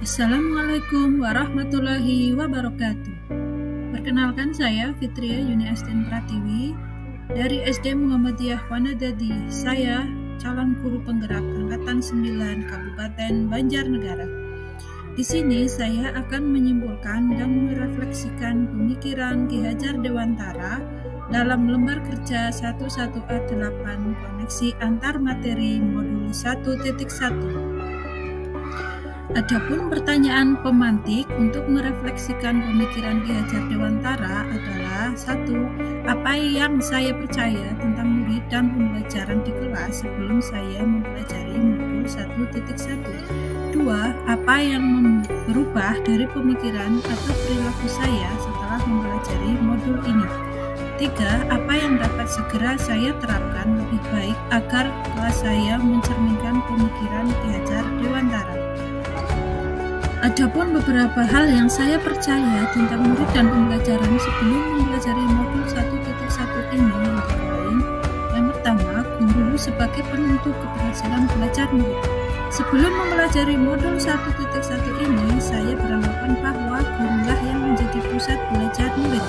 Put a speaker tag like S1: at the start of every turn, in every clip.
S1: Assalamualaikum warahmatullahi wabarakatuh. Perkenalkan, saya Fitria Yuni Astin Pratiwi dari SD Muhammadiyah Wanadadi. Saya calon guru penggerak angkatan 9 Kabupaten Banjarnegara. Di sini saya akan menyimpulkan dan merefleksikan pemikiran Ki Hajar Dewantara dalam lembar kerja 11A8 koneksi antar materi modul 1.1. Adapun pertanyaan pemantik untuk merefleksikan pemikiran Ki Hajar Dewantara adalah: 1. Apa yang saya percaya tentang murid dan pembelajaran di kelas sebelum saya mempelajari modul 1.1? 2. Apa yang berubah dari pemikiran atau perilaku saya setelah mempelajari modul ini? 3. Apa yang dapat segera saya terapkan lebih baik agar kelas saya mencerminkan pemikiran Ki Hajar Dewantara? Adapun beberapa hal yang saya percaya tentang murid dan pembelajaran sebelum mempelajari modul 1.1 ini antara lain: yang pertama, guru sebagai penentu keberhasilan belajar murid. Sebelum mempelajari modul 1.1 ini, saya beranggapan bahwa gurulah yang menjadi pusat belajar murid.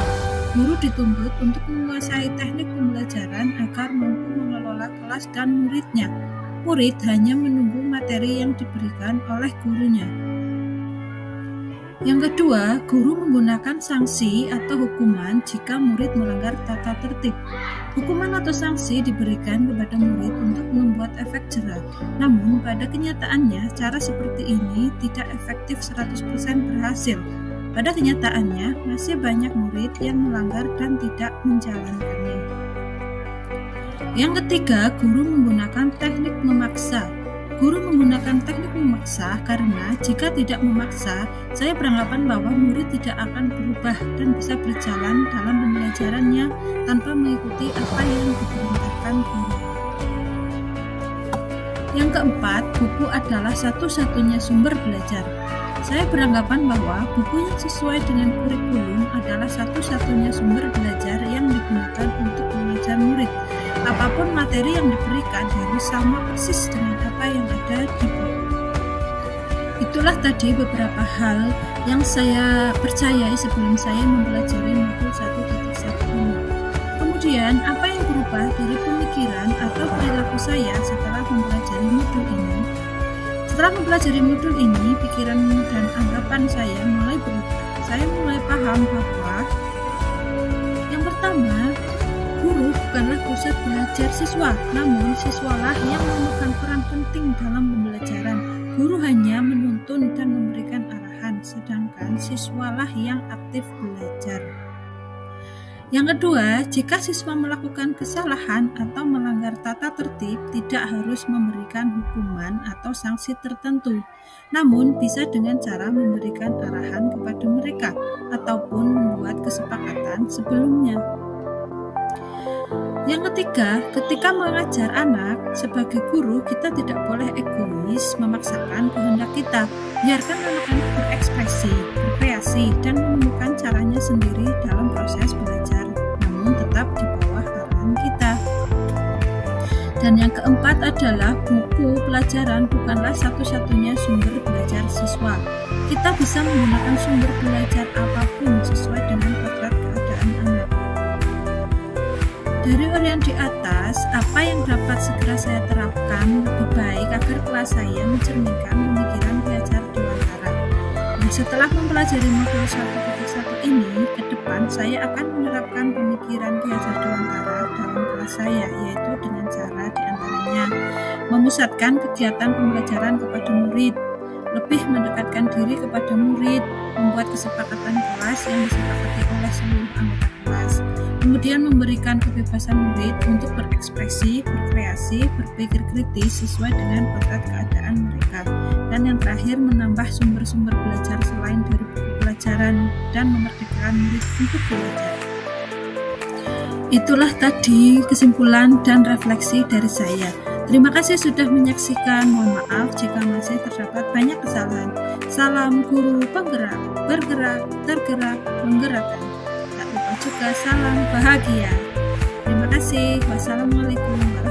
S1: Guru dituntut untuk menguasai teknik pembelajaran agar mampu mengelola kelas dan muridnya. Murid hanya menunggu materi yang diberikan oleh gurunya. Yang kedua, guru menggunakan sanksi atau hukuman jika murid melanggar tata tertib. Hukuman atau sanksi diberikan kepada murid untuk membuat efek jera. Namun, pada kenyataannya, cara seperti ini tidak efektif 100% berhasil. Pada kenyataannya, masih banyak murid yang melanggar dan tidak menjalankannya. Yang ketiga, guru menggunakan teknik memaksa. Guru menggunakan teknik memaksa karena jika tidak memaksa, saya beranggapan bahwa murid tidak akan berubah dan bisa berjalan dalam pembelajarannya tanpa mengikuti apa yang diperintahkan guru. Yang keempat, buku adalah satu-satunya sumber belajar. Saya beranggapan bahwa buku yang sesuai dengan kurikulum adalah satu-satunya sumber belajar yang digunakan untuk mengajar murid. Apapun materi yang diberikan harus sama persis dengan apa yang ada di buku. Itulah tadi beberapa hal yang saya percayai sebelum saya mempelajari modul 1.1 ini. Kemudian, apa yang berubah dari pemikiran atau perilaku saya setelah mempelajari modul ini? Setelah mempelajari modul ini, pikiran dan anggapan saya mulai berubah. Saya mulai paham bahwa yang pertama, guru bukanlah pusat belajar siswa, namun siswalah yang memegang peran penting dalam pembelajaran. Guru hanya menuntun dan memberikan arahan, sedangkan siswalah yang aktif belajar. Yang kedua, jika siswa melakukan kesalahan atau melanggar tata tertib, tidak harus memberikan hukuman atau sanksi tertentu, namun bisa dengan cara memberikan arahan kepada mereka ataupun membuat kesepakatan sebelumnya. Yang ketiga, ketika mengajar anak, sebagai guru kita tidak boleh egois memaksakan kehendak kita. Biarkan anak-anak berekspresi, berkreasi, dan menemukan caranya sendiri dalam proses belajar, namun tetap di bawah arahan kita. Dan yang keempat adalah buku pelajaran bukanlah satu-satunya sumber belajar siswa. Kita bisa menggunakan sumber belajar apapun sesuai dengan potret keadaan anak. Dari uraian di atas, apa yang dapat segera saya terapkan lebih baik agar kelas saya mencerminkan pemikiran Ki Hajar Dewantara. Nah, setelah mempelajari modul 1.1 ini, ke depan saya akan menerapkan pemikiran Ki Hajar Dewantara dalam kelas saya, yaitu dengan cara diantaranya memusatkan kegiatan pembelajaran kepada murid, lebih mendekatkan diri kepada murid, membuat kesepakatan kelas yang disepakati oleh seluruh anggota kelas. Kemudian memberikan kebebasan murid untuk berekspresi, berkreasi, berpikir kritis sesuai dengan potret keadaan mereka. Dan yang terakhir, menambah sumber-sumber belajar selain dari buku pelajaran dan memerdekakan murid untuk belajar. Itulah tadi kesimpulan dan refleksi dari saya. Terima kasih sudah menyaksikan. Mohon maaf jika masih terdapat banyak kesalahan. Salam guru penggerak, bergerak, tergerak, menggerakkan. Tak lupa juga salam bahagia. Terima kasih. Wassalamualaikum warahmatullahi wabarakatuh.